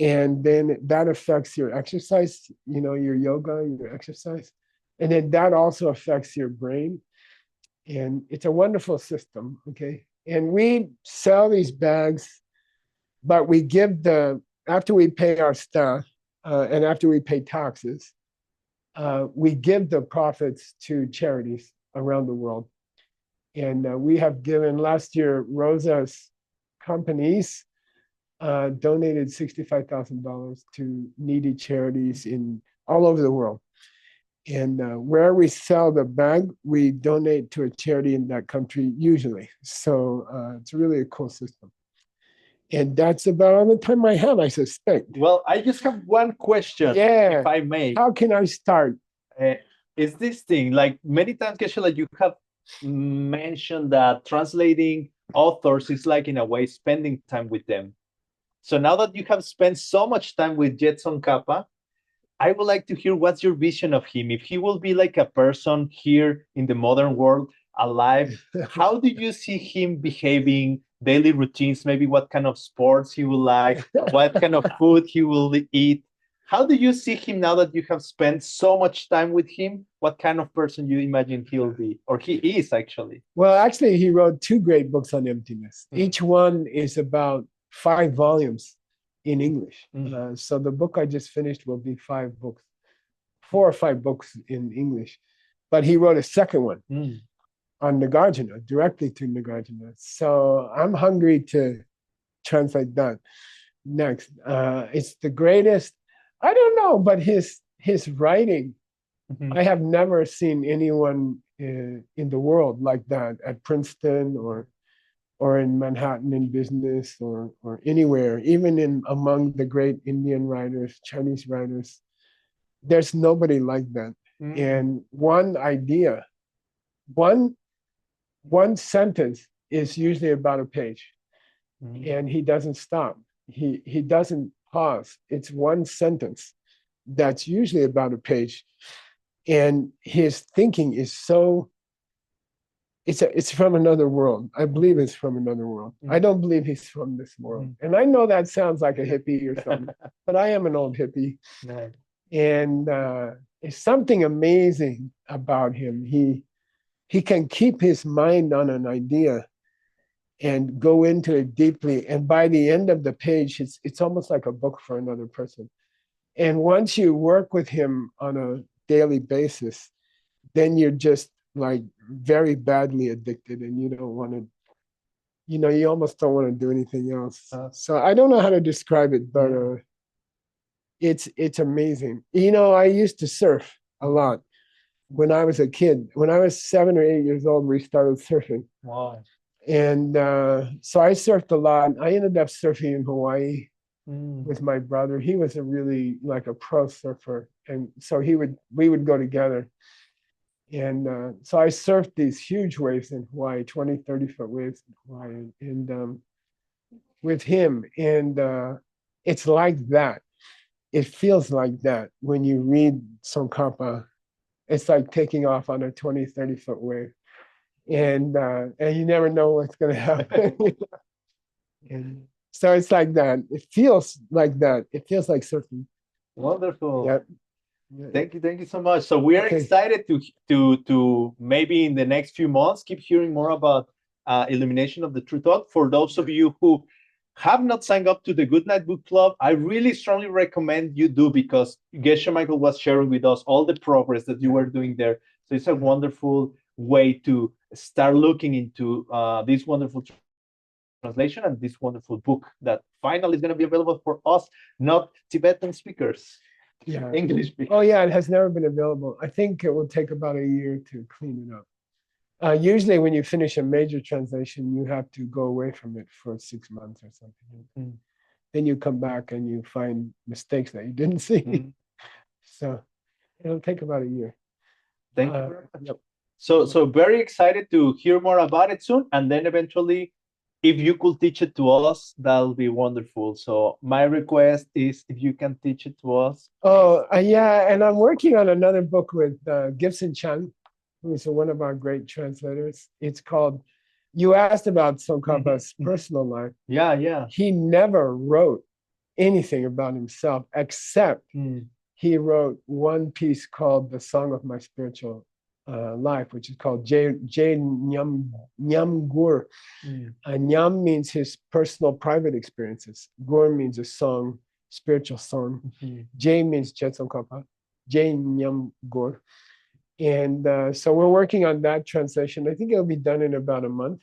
and then that affects your exercise. You know, your yoga, your exercise, and then that also affects your brain. And it's a wonderful system. Okay, and we sell these bags, but we give after we pay our staff and after we pay taxes, we give the profits to charities around the world. And we have given last year, Rosa's companies donated $65,000 to needy charities in all over the world. And where we sell the bag, we donate to a charity in that country usually. So it's really a cool system. And that's about all the time I have, I suspect. Well, I just have one question, if I may. How can I start? Is this thing, like many times, Geshe, you have mentioned that translating authors is like, in a way, spending time with them. So now that you have spent so much time with Jetson Kappa, I would like to hear what's your vision of him. If he will be like a person here in the modern world, alive, how do you see him behaving, daily routines, maybe what kind of sports he will like, what kind of food he will eat? How do you see him now that you have spent so much time with him? What kind of person you imagine he'll be, or he is actually? Well, actually, he wrote 2 great books on emptiness. Each one is about 5 volumes in English. So the book I just finished will be 5 books, 4 or 5 books in English. But he wrote a second one on Nagarjuna, directly to Nagarjuna. So I'm hungry to translate that next. It's the greatest. I don't know, but his writing, I have never seen anyone in the world like that at Princeton or in Manhattan in business or anywhere, even among the great Indian writers, Chinese writers. There's nobody like that. And one idea, one sentence is usually about a page, and he doesn't stop. He doesn't pause. It's one sentence that's usually about a page, and his thinking is so. It's from another world. I believe it's from another world. I don't believe he's from this world. And I know that sounds like a hippie or something, but I am an old hippie. And it's something amazing about him. He can keep his mind on an idea and go into it deeply. And by the end of the page, it's almost like a book for another person. And once you work with him on a daily basis, then you're just like very badly addicted, and you don't want to, you almost don't want to do anything else. So I don't know how to describe it, but it's amazing. I used to surf a lot when I was a kid. When I was 7 or 8 years old, we started surfing. Wow. And so I surfed a lot. I ended up surfing in Hawaii with my brother. He was a really like a pro surfer, and so we would go together. And so I surfed these huge waves in Hawaii, 20, 30-foot waves in Hawaii, and with him. And it's like that. It feels like that when you read Tsongkhapa. It's like taking off on a 20, 30-foot wave. And you never know what's going to happen. And so it's like that. It feels like that. It feels like surfing. Wonderful. Yep. Thank you so much. So we are excited to maybe in the next few months keep hearing more about Illumination of the True Thought. For those of you who have not signed up to the Goodnight Book Club, I really strongly recommend you do, because Geshe Michael was sharing with us all the progress that you were doing there. So it's a wonderful way to start looking into these wonderful translation and this wonderful book that finally is going to be available for us, not Tibetan speakers, Yeah. English speakers. Oh, yeah, it has never been available. I think it will take about a year to clean it up. Usually when you finish a major translation, you have to go away from it for 6 months or something. Then you come back and you find mistakes that you didn't see. So it'll take about a year. Thank you very much. So very excited to hear more about it soon. And then eventually, if you could teach it to us, that'll be wonderful. So my request is if you can teach it to us. Oh, yeah. And I'm working on another book with Gibson Chan, who is one of our great translators. It's called, you asked about Tsongkhapa's personal life. Yeah. He never wrote anything about himself except he wrote one piece called The Song of My Spiritual Life, which is called Jay Nyam Gur. Nyam means his personal private experiences. Gur means a song, spiritual song. Jay means Tsongkhapa. Jay Nyam Gur. And so we're working on that translation. I think it'll be done in about a month.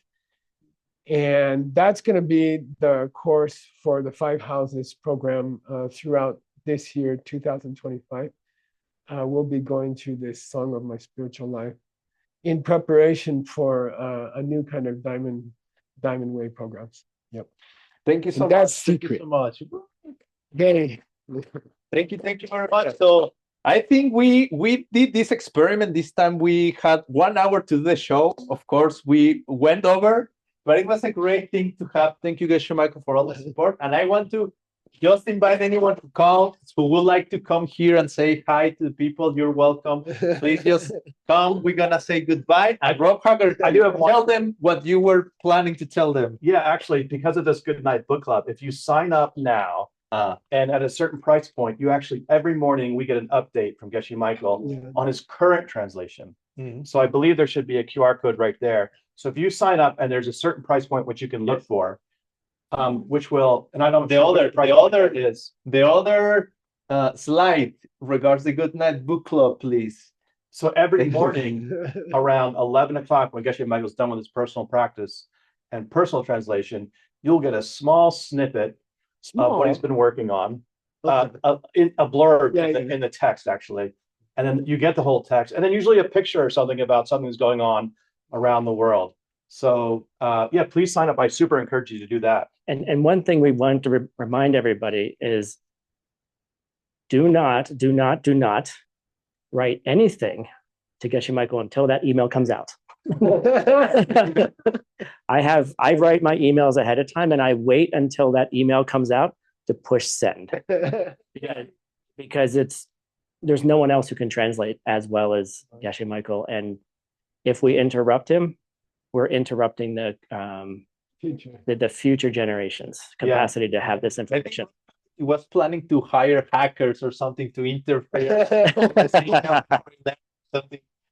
And that's going to be the course for the 5 Houses program throughout this year, 2025. We'll be going through this Song of My Spiritual Life in preparation for a new kind of Diamond Way programs. Yep. Thank you so much. That's secret. secret. Thank you so much. Okay. Thank you very much. So I think we did this experiment. This time we had 1 hour to do the show. Of course, we went over, but it was a great thing to have. Thank you, Geshe Michael, for all the support. And I want to just invite anyone to call who would like to come here and say hi to the people. You're welcome. Please just come. We're gonna say goodbye. And Rob Haggard, tell them what you were planning to tell them. Yeah, actually, because of this Good Night Book Club, if you sign up now, and at a certain price point, you actually, every morning we get an update from Geshe Michael on his current translation. So I believe there should be a QR code right there. So if you sign up and there's a certain price point which you can look for, which will, and I don't know the other slide regards the Good Night Book Club, please. So every morning around 11 o'clock, when Geshe Michael's done with his personal practice and personal translation, you'll get a small snippet of what he's been working on, a blurb in the text, actually. And then you get the whole text, and then usually a picture or something about something that's going on around the world. So yeah, please sign up. I super encourage you to do that. And one thing we want to remind everybody is do not write anything to Geshe Michael until that email comes out. I write my emails ahead of time and I wait until that email comes out to push send. Because there's no one else who can translate as well as Geshe Michael. And if we interrupt him, we're interrupting the future generations' capacity to have this information. He was planning to hire hackers or something to interfere.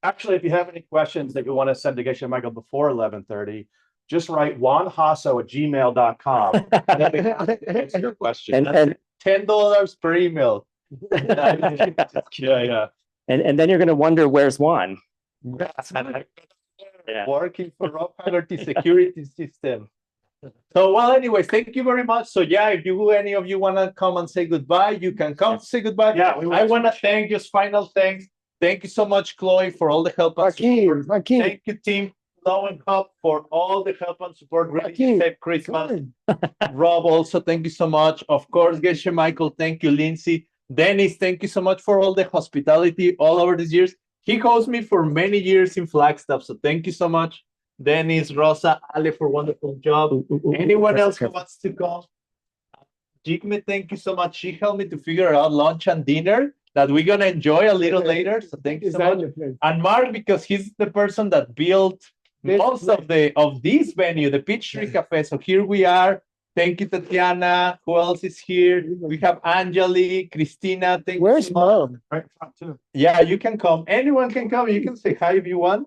Actually, if you have any questions that you want to send to Geshe Michael before 11:30, just write juanhasso@gmail.com. And then we can answer your question. And $10 per email. Yeah. And then you're going to wonder where's Juan. Working for Rob Haggerty security system. So, well, anyways, thank you very much. So, yeah, if any of you want to come and say goodbye, you can come say goodbye. Yeah, I want to thank, just final thanks. Thank you so much, Chloe, for all the help and support. Thank you, team Low and Cup, for all the help and support. Really safe Christmas. Rob, also, thank you so much. Of course, Geshe Michael, thank you, Lindsay. Dennis, thank you so much for all the hospitality all over these years. He hosts me for many years in Flagstaff, so thank you so much. Dennis, Rosa, Ale, for wonderful job. Anyone else who wants to come? Jigme, thank you so much. She helped me to figure out lunch and dinner that we're gonna enjoy a little later. So thank you so much. And Mark, because he's the person that built most of this venue, the Peachtree Cafe. So here we are. Thank you, Tatiana. Who else is here? We have Anjali, Christina. Where's Mom? Right front too. Yeah, you can come. Anyone can come. You can say hi if you want.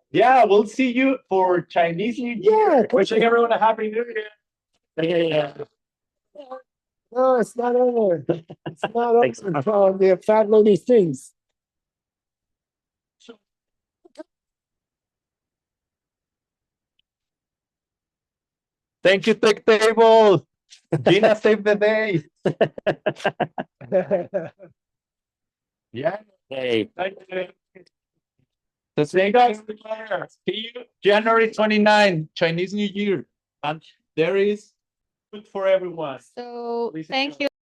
Yeah, we'll see you for Chinese New Year. Yeah. Wishing everyone a happy New Year. Yeah. No, it's not over. It's not over. The fat lady things. Thank you, Tech Table. Gina saved the day. Yeah. Hey. So say guys, see you January 29, Chinese New Year. And there is food for everyone. So Please thank enjoy. you.